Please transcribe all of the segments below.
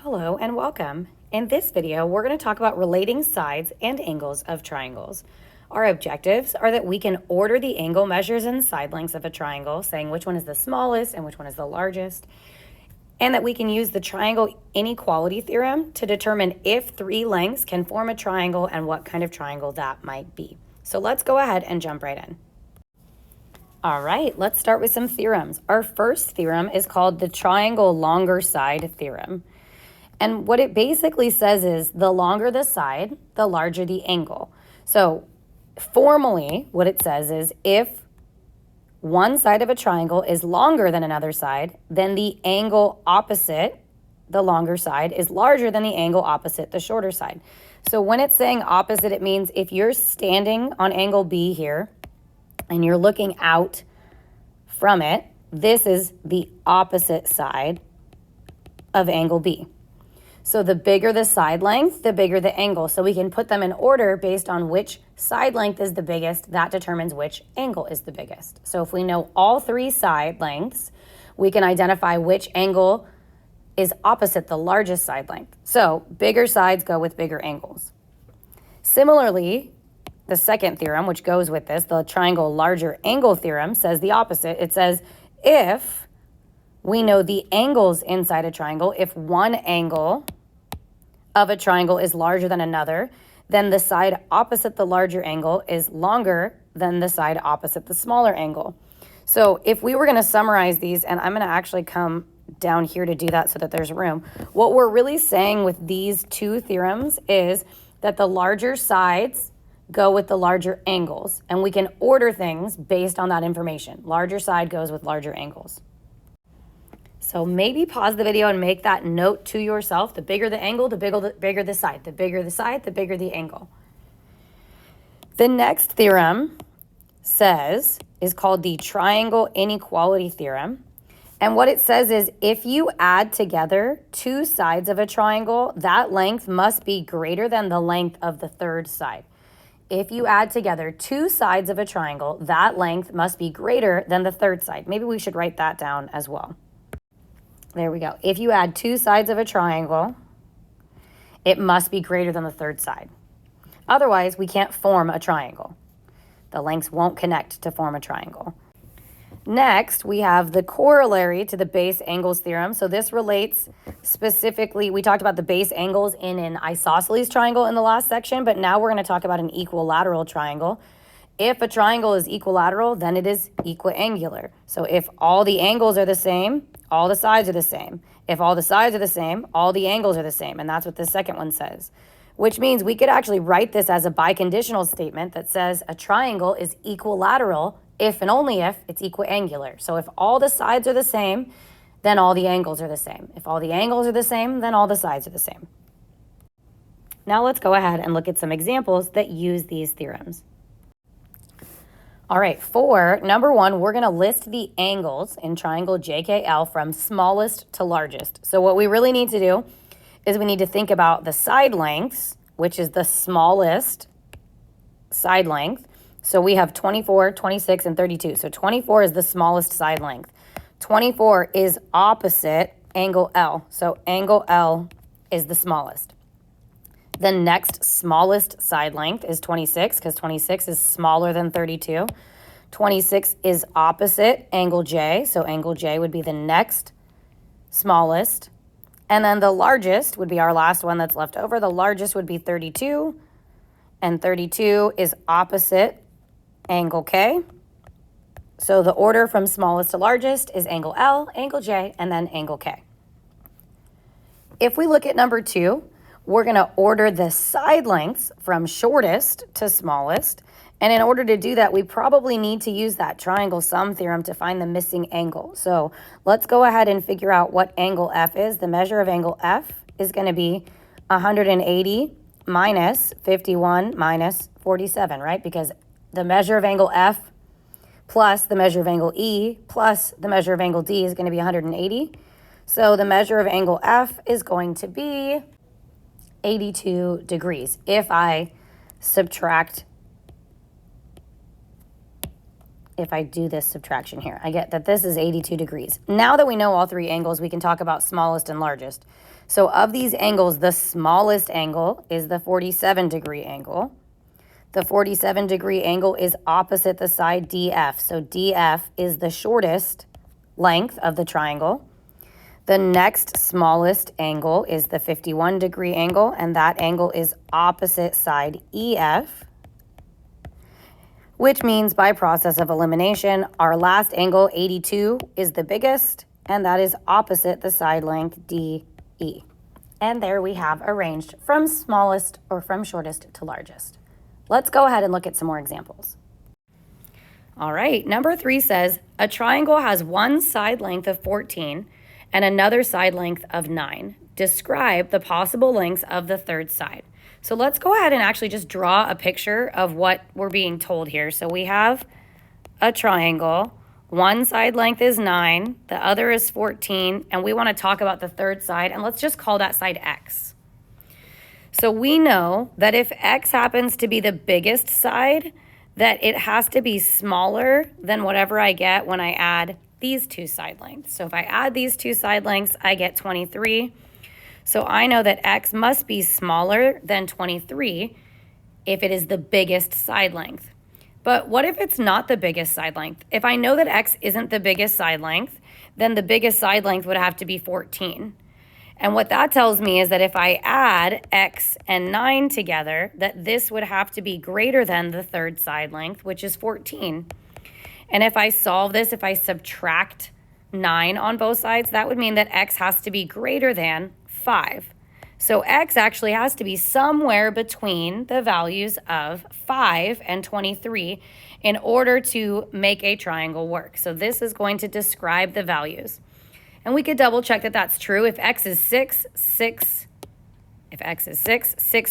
Hello and welcome. In this video, we're going to talk about relating sides and angles of triangles. Our objectives are that we can order the angle measures and side lengths of a triangle, saying which one is the smallest and which one is the largest, and that we can use the triangle inequality theorem to determine if three lengths can form a triangle and what kind of triangle that might be. So let's go ahead and jump right in. All right, let's start with some theorems. Our first theorem is called the triangle longer side theorem. And what it basically says is the longer the side, the larger the angle. So formally, what it says is if one side of a triangle is longer than another side, then the angle opposite the longer side is larger than the angle opposite the shorter side. So when it's saying opposite, it means if you're standing on angle B here and you're looking out from it, this is the opposite side of angle B. So the bigger the side length, the bigger the angle. So we can put them in order based on which side length is the biggest. That determines which angle is the biggest. So if we know all three side lengths, we can identify which angle is opposite the largest side length. So bigger sides go with bigger angles. Similarly, the second theorem, which goes with this, the triangle larger angle theorem, says the opposite. It says if we know the angles inside a triangle, if one angle of a triangle is larger than another, then the side opposite the larger angle is longer than the side opposite the smaller angle. So if we were going to summarize these, and I'm going to actually come down here to do that so that there's room, what we're really saying with these two theorems is that the larger sides go with the larger angles, and we can order things based on that information. Larger side goes with larger angles. So maybe pause the video and make that note to yourself. The bigger the angle, the bigger the side. The bigger the side, the bigger the angle. The next theorem is called the triangle inequality theorem. And what it says is if you add together two sides of a triangle, that length must be greater than the length of the third side. If you add together two sides of a triangle, that length must be greater than the third side. Maybe we should write that down as well. There we go. If you add two sides of a triangle, it must be greater than the third side. Otherwise, we can't form a triangle. The lengths won't connect to form a triangle. Next, we have the corollary to the base angles theorem. So this relates specifically, we talked about the base angles in an isosceles triangle in the last section, but now we're going to talk about an equilateral triangle. If a triangle is equilateral, then it is equiangular. So if all the angles are the same, all the sides are the same. If all the sides are the same, all the angles are the same. And that's what the second one says, which means we could actually write this as a biconditional statement that says a triangle is equilateral if and only if it's equiangular. So if all the sides are the same, then all the angles are the same. If all the angles are the same, then all the sides are the same. Now let's go ahead and look at some examples that use these theorems. All right, for number one, we're going to list the angles in triangle JKL from smallest to largest. So what we really need to do is we need to think about the side lengths, which is the smallest side length. So we have 24, 26, and 32. So 24 is the smallest side length. 24 is opposite angle L. So angle L is the smallest. The next smallest side length is 26 because 26 is smaller than 32. 26 is opposite angle J, so angle J would be the next smallest. And then the largest would be our last one that's left over. The largest would be 32, and 32 is opposite angle K. So the order from smallest to largest is angle L, angle J, and then angle K. If we look at number two, we're going to order the side lengths from shortest to smallest. And in order to do that, we probably need to use that triangle sum theorem to find the missing angle. So let's go ahead and figure out what angle F is. The measure of angle F is going to be 180 minus 51 minus 47, right? Because the measure of angle F plus the measure of angle E plus the measure of angle D is going to be 180. So the measure of angle F is going to be 82 degrees if I subtract if I do this subtraction here. I get that this is 82 degrees. Now that we know all three angles, we can talk about smallest and largest. So of these angles, the smallest angle is the 47-degree angle. The 47-degree angle is opposite the side DF. So DF is the shortest length of the triangle. The next smallest angle is the 51-degree angle, and that angle is opposite side EF, which means by process of elimination, our last angle, 82, is the biggest, and that is opposite the side length DE. And there we have arranged from smallest or from shortest to largest. Let's go ahead and look at some more examples. All right, number 3 says, a triangle has one side length of 14 and another side length of 9. Describe the possible lengths of the third side. So let's go ahead and actually just draw a picture of what we're being told here. So we have a triangle. One side length is 9, the other is 14, and we want to talk about the third side, and let's just call that side X. So we know that if X happens to be the biggest side, that it has to be smaller than whatever I get when I add these two side lengths. So if I add these two side lengths, I get 23. So I know that X must be smaller than 23 if it is the biggest side length. But what if it's not the biggest side length? If I know that X isn't the biggest side length, then the biggest side length would have to be 14. And what that tells me is that if I add X and 9 together, that this would have to be greater than the third side length, which is 14. And if I solve this, if I subtract 9 on both sides, that would mean that X has to be greater than 5. So X actually has to be somewhere between the values of 5 and 23 in order to make a triangle work. So this is going to describe the values. And we could double check that that's true. If X is 6, 6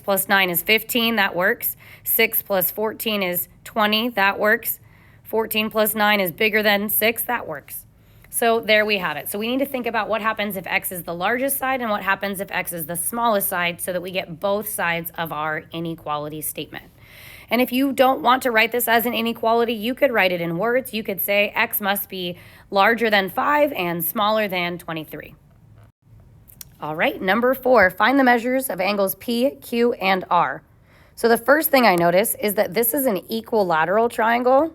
plus 9 is 15, that works. 6 plus 14 is 20, that works. 14 plus 9 is bigger than 6, that works. So there we have it. So we need to think about what happens if X is the largest side and what happens if X is the smallest side so that we get both sides of our inequality statement. And if you don't want to write this as an inequality, you could write it in words. You could say X must be larger than 5 and smaller than 23. All right, number 4, find the measures of angles P, Q, and R. So the first thing I notice is that this is an equilateral triangle,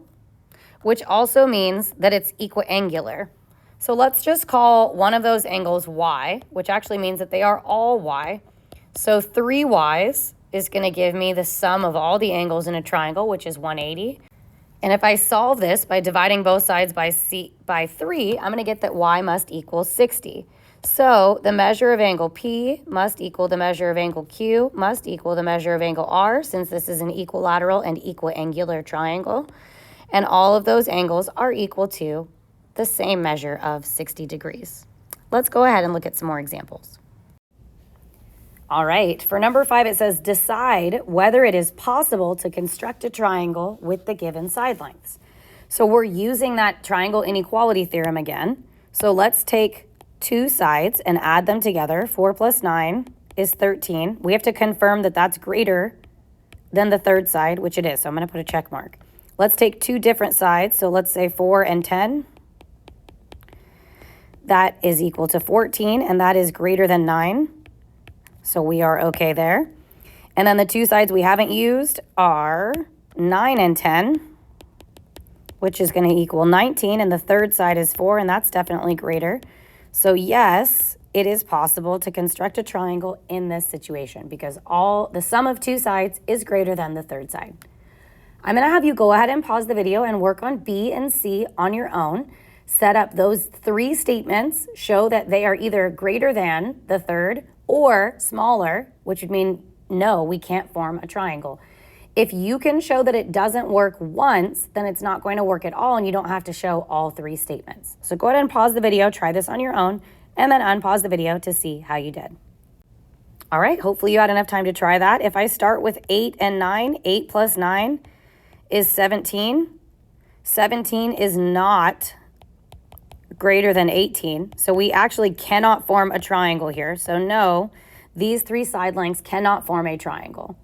which also means that it's equiangular. So let's just call one of those angles Y, which actually means that they are all Y. So 3 Y's is going to give me the sum of all the angles in a triangle, which is 180. And if I solve this by dividing both sides by 3, I'm going to get that Y must equal 60. So the measure of angle P must equal the measure of angle Q must equal the measure of angle R, since this is an equilateral and equiangular triangle. And all of those angles are equal to the same measure of 60 degrees. Let's go ahead and look at some more examples. All right, for number 5, it says, decide whether it is possible to construct a triangle with the given side lengths. So we're using that triangle inequality theorem again. So let's take two sides and add them together. 4 plus 9 is 13. We have to confirm that that's greater than the third side, which it is. So I'm going to put a check mark. Let's take two different sides. So let's say 4 and 10. That is equal to 14, and that is greater than 9. So we are okay there. And then the two sides we haven't used are 9 and 10, which is going to equal 19. And the third side is 4, and that's definitely greater. So yes, it is possible to construct a triangle in this situation because the sum of two sides is greater than the third side. I'm going to have you go ahead and pause the video and work on B and C on your own. Set up those 3 statements, show that they are either greater than the third or smaller, which would mean no, we can't form a triangle. If you can show that it doesn't work once, then it's not going to work at all and you don't have to show all 3 statements. So go ahead and pause the video, try this on your own, and then unpause the video to see how you did. All right, hopefully you had enough time to try that. If I start with 8 and 9, 8 plus 9 is 17. 17 is not greater than 18. So we actually cannot form a triangle here. So no, these 3 side lengths cannot form a triangle.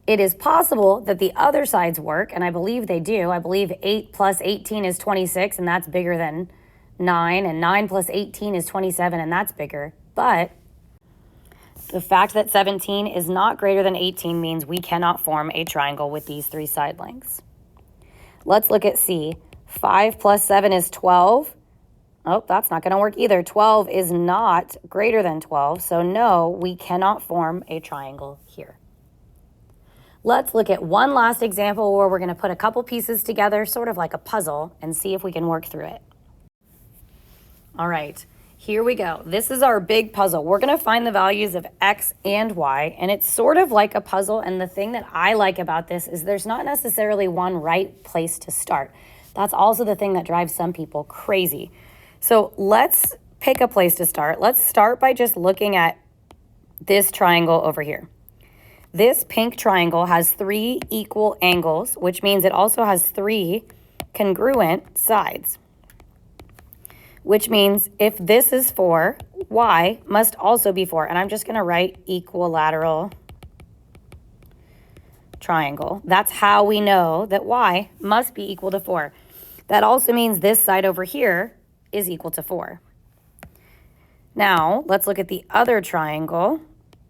It is possible that the other sides work, and I believe they do. I believe 8 plus 18 is 26, and that's bigger than 9, and 9 plus 18 is 27, and that's bigger. But the fact that 17 is not greater than 18 means we cannot form a triangle with these three side lengths. Let's look at C. 5 plus 7 is 12. Oh, that's not going to work either. 12 is not greater than 12, so no, we cannot form a triangle here. Let's look at one last example where we're going to put a couple pieces together, sort of like a puzzle, and see if we can work through it. All right, here we go. This is our big puzzle. We're going to find the values of x and y, and it's sort of like a puzzle, and the thing that I like about this is there's not necessarily one right place to start. That's also the thing that drives some people crazy. So let's pick a place to start. Let's start by just looking at this triangle over here. This pink triangle has 3 equal angles, which means it also has 3 congruent sides. Which means if this is 4, y must also be 4. And I'm just going to write equilateral triangle. That's how we know that y must be equal to 4. That also means this side over here is equal to 4. Now, let's look at the other triangle.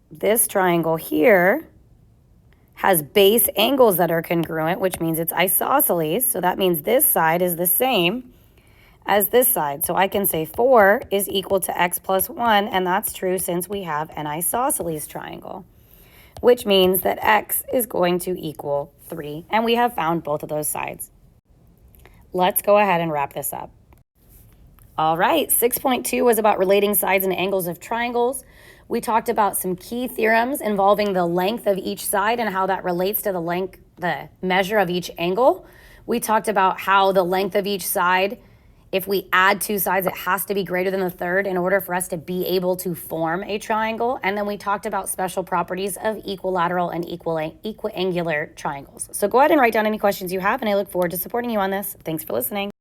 This triangle here has base angles that are congruent, which means it's isosceles. So that means this side is the same as this side. So I can say 4 is equal to x plus 1, and that's true since we have an isosceles triangle, which means that x is going to equal 3, and we have found both of those sides. Let's go ahead and wrap this up. All right, 6.2 was about relating sides and angles of triangles. We talked about some key theorems involving the length of each side and how that relates to the measure of each angle. We talked about how the length of each side, if we add 2 sides, it has to be greater than the third in order for us to be able to form a triangle. And then we talked about special properties of equilateral and equiangular triangles. So go ahead and write down any questions you have, and I look forward to supporting you on this. Thanks for listening.